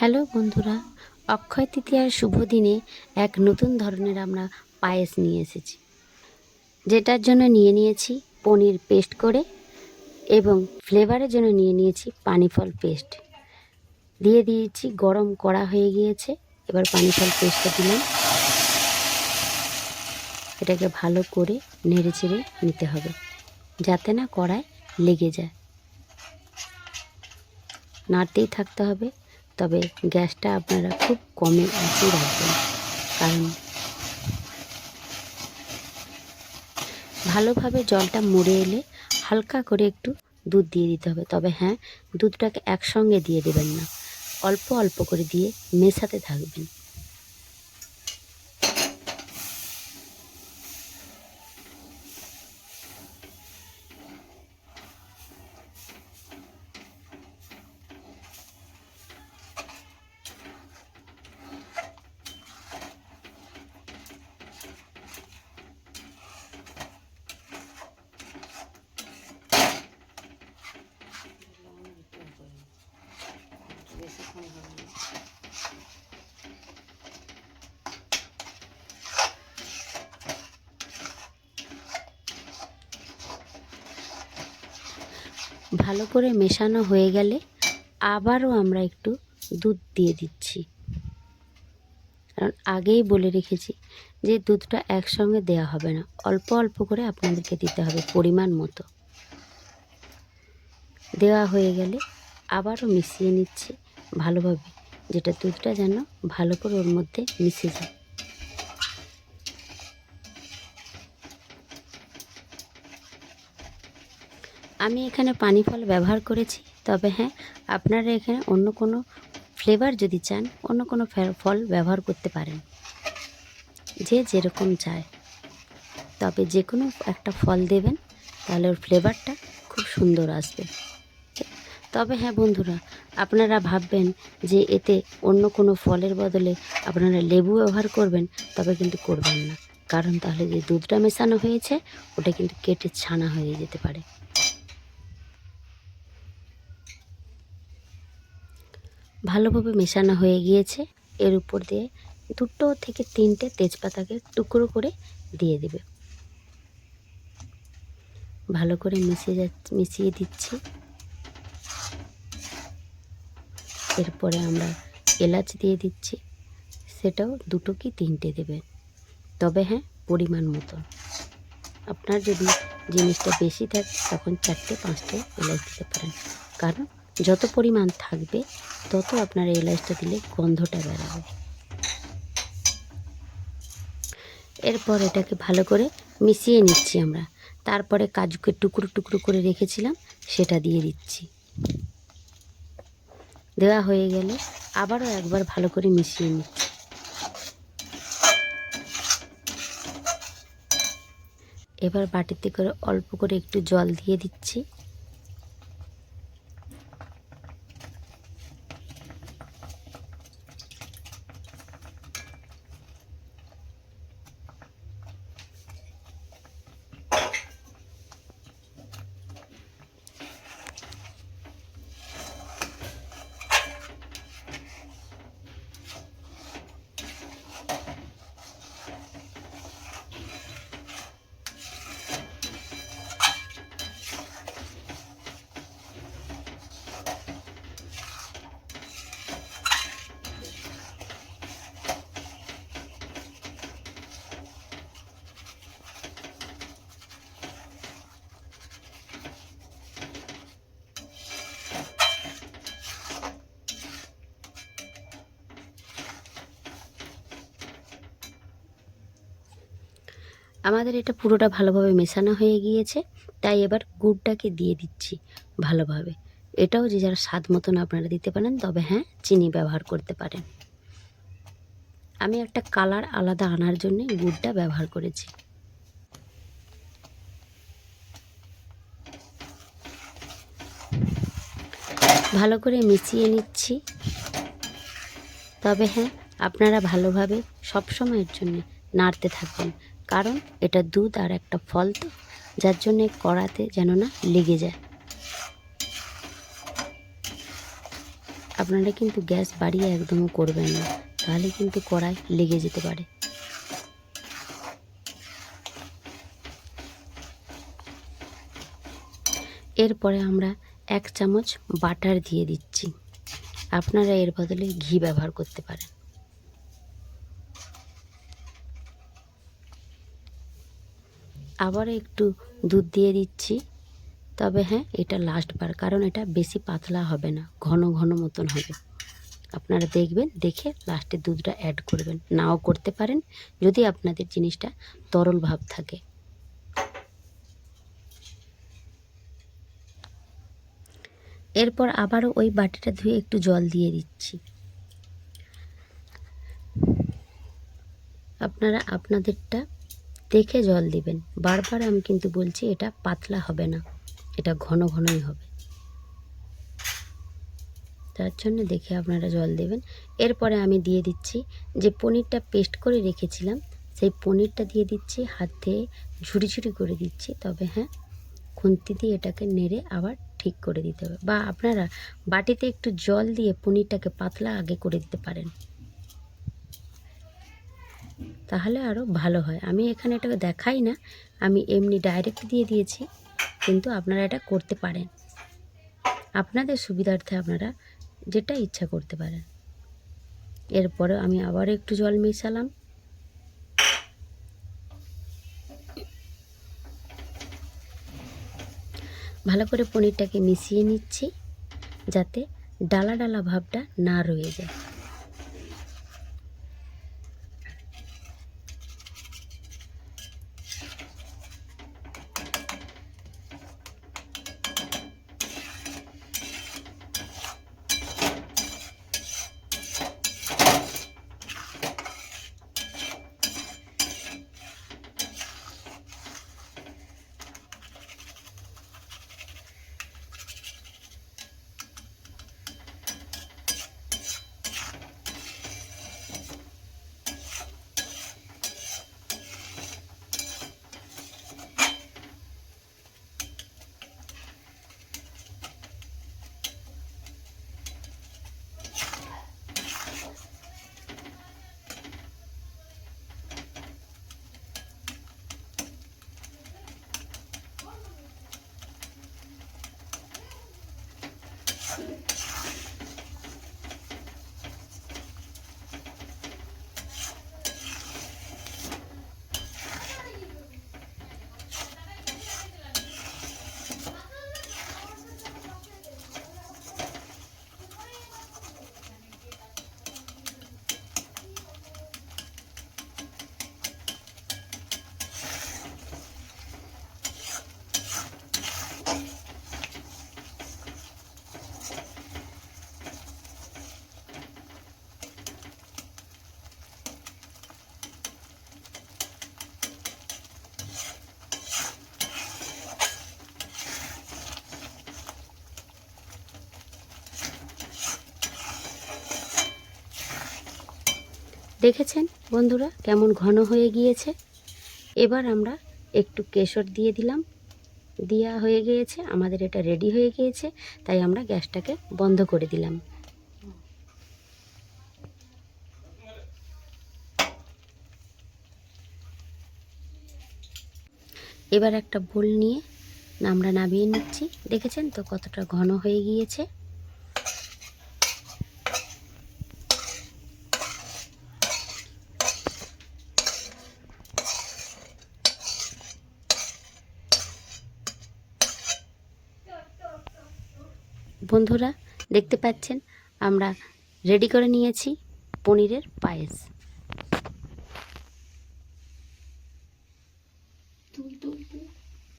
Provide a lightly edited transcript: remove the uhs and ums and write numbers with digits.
Hello বন্ধুরা, অক্ষয় তৃতীয়ার শুভ দিনে এক নতুন ধরনের আমরা পায়েস নিয়ে এসেছি, যেটার জন্য নিয়ে নিয়েছি পনির পেস্ট করে এবং ফ্লেভারের জন্য নিয়ে নিয়েছি পানিফল পেস্ট। দিয়ে দিয়েছি, গরম কড়া হয়ে গিয়েছে। এবার পানিফল পেস্টটা দিলাম, এটাকে ভালো করে নেড়ে চেড়ে নিতে হবে যাতে না কড়ায় লেগে যায়। নাড়তেই থাকতে হবে, তবে গ্যাসটা আপনারা খুব কমে আঁচে রাখবেন, কারণ ভালোভাবে জলটা মরে এলে হালকা করে একটু দুধ দিয়ে দিতে হবে। তবে হ্যাঁ, দুধটাকে একসঙ্গে দিয়ে দেবেন না, অল্প অল্প করে দিয়ে মেশাতে থাকবেন। ভালো করে মেশানো হয়ে গেলে আবারও আমরা একটু দুধ দিয়ে দিচ্ছি, কারণ আগেই বলে রেখেছি যে দুধটা একসঙ্গে দেওয়া হবে না, অল্প অল্প করে আপনাদেরকে দিতে হবে পরিমাণ মতো। দেওয়া হয়ে গেলে আবারও মিশিয়ে নিচ্ছি ভালোভাবে, যেটা দুধটা যেন ভালো করে ওর মধ্যে মিশে যায়। আমি এখানে পানি ফল ব্যবহার করেছি, তবে হ্যাঁ, আপনারা এখানে অন্য কোনো ফ্লেভার যদি চান অন্য কোনো ফল ব্যবহার করতে পারেন, যে যেরকম চায়। তবে যে কোনো একটা ফল দেবেন, তাহলে ওর ফ্লেভারটা খুব সুন্দর আসবে। তবে হ্যাঁ বন্ধুরা, আপনারা ভাববেন যে এতে অন্য কোনো ফলের বদলে আপনারা লেবু ব্যবহার করবেন, তবে কিন্তু করবেন না, কারণ তাহলে যে দুধটা মেশানো হয়েছে ওটা কিন্তু কেটে ছানা হয়ে যেতে পারে। ভালোভাবে মেশানো হয়ে গিয়েছে। এর উপর দিয়ে 2 থেকে 3টে তেজপাতাকে টুকরো করে দিয়ে দেবে। ভালো করে মিশিয়ে দিচ্ছি। এরপরে আমরা এলাচ দিয়ে দিচ্ছি, সেটাও 2 কি 3টে দেবেন, তবে হ্যাঁ পরিমাণ মতো। আপনার যদি জিনিসটা বেশি থাকে তখন 4টে 5টে এলাচ দিতে পারেন, কারণ যত পরিমাণ থাকবে তত আপনার এলাচটা দিলে গন্ধটা বেরাবে। এরপর এটাকে ভালো করে মিশিয়ে নিচ্ছি আমরা। তারপরে কাজুকে টুকরো টুকরো করে রেখেছিলাম সেটা দিয়ে দিচ্ছি। দেওয়া হয়ে গেলে আবারও একবার ভালো করে মিশিয়ে নিচ্ছি। এবার বাটিতে করে অল্প করে একটু জল দিয়ে দিচ্ছি। আমাদের এটা পুরোটা ভালোভাবে মেশানো হয়ে গিয়েছে, তাই এবার গুড়টাকে দিয়ে দিচ্ছি ভালোভাবে। এটাও যে যার স্বাদ মতন আপনারা দিতে পারেন, তবে হ্যাঁ চিনি ব্যবহার করতে পারেন। আমি একটা কালার আলাদা আনার জন্য গুড়টা ব্যবহার করেছি। ভালো করে মিশিয়ে নিচ্ছি। তবে হ্যাঁ, আপনারা ভালোভাবে সবসময়ের জন্য নাড়তে থাকবেন, কারণ এটা দুধ আর একটা ফল, তো যার জন্যে কড়াতে যেন না লেগে যায়। আপনারা কিন্তু গ্যাস বাড়িয়ে একদমও করবেন না, তাহলে কিন্তু কড়াই লেগে যেতে পারে। এরপরে আমরা 1 চামচ বাটার দিয়ে দিচ্ছি। আপনারা এর বদলে ঘি ব্যবহার করতে পারেন। আবার একটু দুধ দিয়ে দিচ্ছি, তবে হ্যাঁ এটা লাস্ট বার, কারণ এটা বেশি পাতলা হবে না, ঘন ঘন মতন হবে। আপনারা দেখবেন, দেখে লাস্টে দুধটা অ্যাড করবেন, নাও করতে পারেন যদি আপনাদের জিনিসটা তরল ভাব থাকে। এরপর আবারও ওই বাটিটা ধুয়ে একটু জল দিয়ে দিচ্ছি। আপনারা আপনাদেরটা দেখে জল দিবেন। বারবার আমি কিন্তু বলছি এটা পাতলা হবে না, এটা ঘন ঘনই হবে, তার জন্য দেখে আপনারা জল দেবেন। এরপরে আমি দিয়ে দিচ্ছি যে পনিরটা পেস্ট করে রেখেছিলাম, সেই পনিরটা দিয়ে দিচ্ছি, হাত দিয়ে ঝুড়ি ঝুড়ি করে দিচ্ছি। তবে হ্যাঁ, খুন্তি দিয়ে এটাকে নেড়ে আবার ঠিক করে দিতে হবে, বা আপনারা বাটিতে একটু জল দিয়ে পনিরটাকে পাতলা আগে করে দিতে পারেন, তাহলে আরও ভালো হয়। আমি এখানে এটাকে দেখাই না, আমি এমনি ডাইরেক্ট দিয়ে দিয়েছি, কিন্তু আপনারা এটা করতে পারেন, আপনাদের সুবিধার্থে আপনারা যেটা ইচ্ছা করতে পারেন। এরপরে আমি আবার একটু জল মেশালাম। ভালো করে পনিরটাকে মিশিয়ে নিচ্ছি, যাতে ডালা ডালা ভাবটা না রয়ে যায়। দেখেছেন বন্ধুরা কেমন ঘন হয়ে গিয়েছে। এবার আমরা একটু কেশর দিয়ে দিলাম, দেওয়া হয়ে গিয়েছে, আমাদের এটা রেডি হয়ে গিয়েছে, তাই আমরা গ্যাসটাকে বন্ধ করে দিলাম। এবার একটা বোল নিয়ে আমরা নামিয়ে নিচ্ছি। দেখেছেন তো কতটা ঘন হয়ে গিয়েছে। বন্ধুরা দেখতে পাচ্ছেন আমরা রেডি করে নিয়েছি পনিরের পায়েস।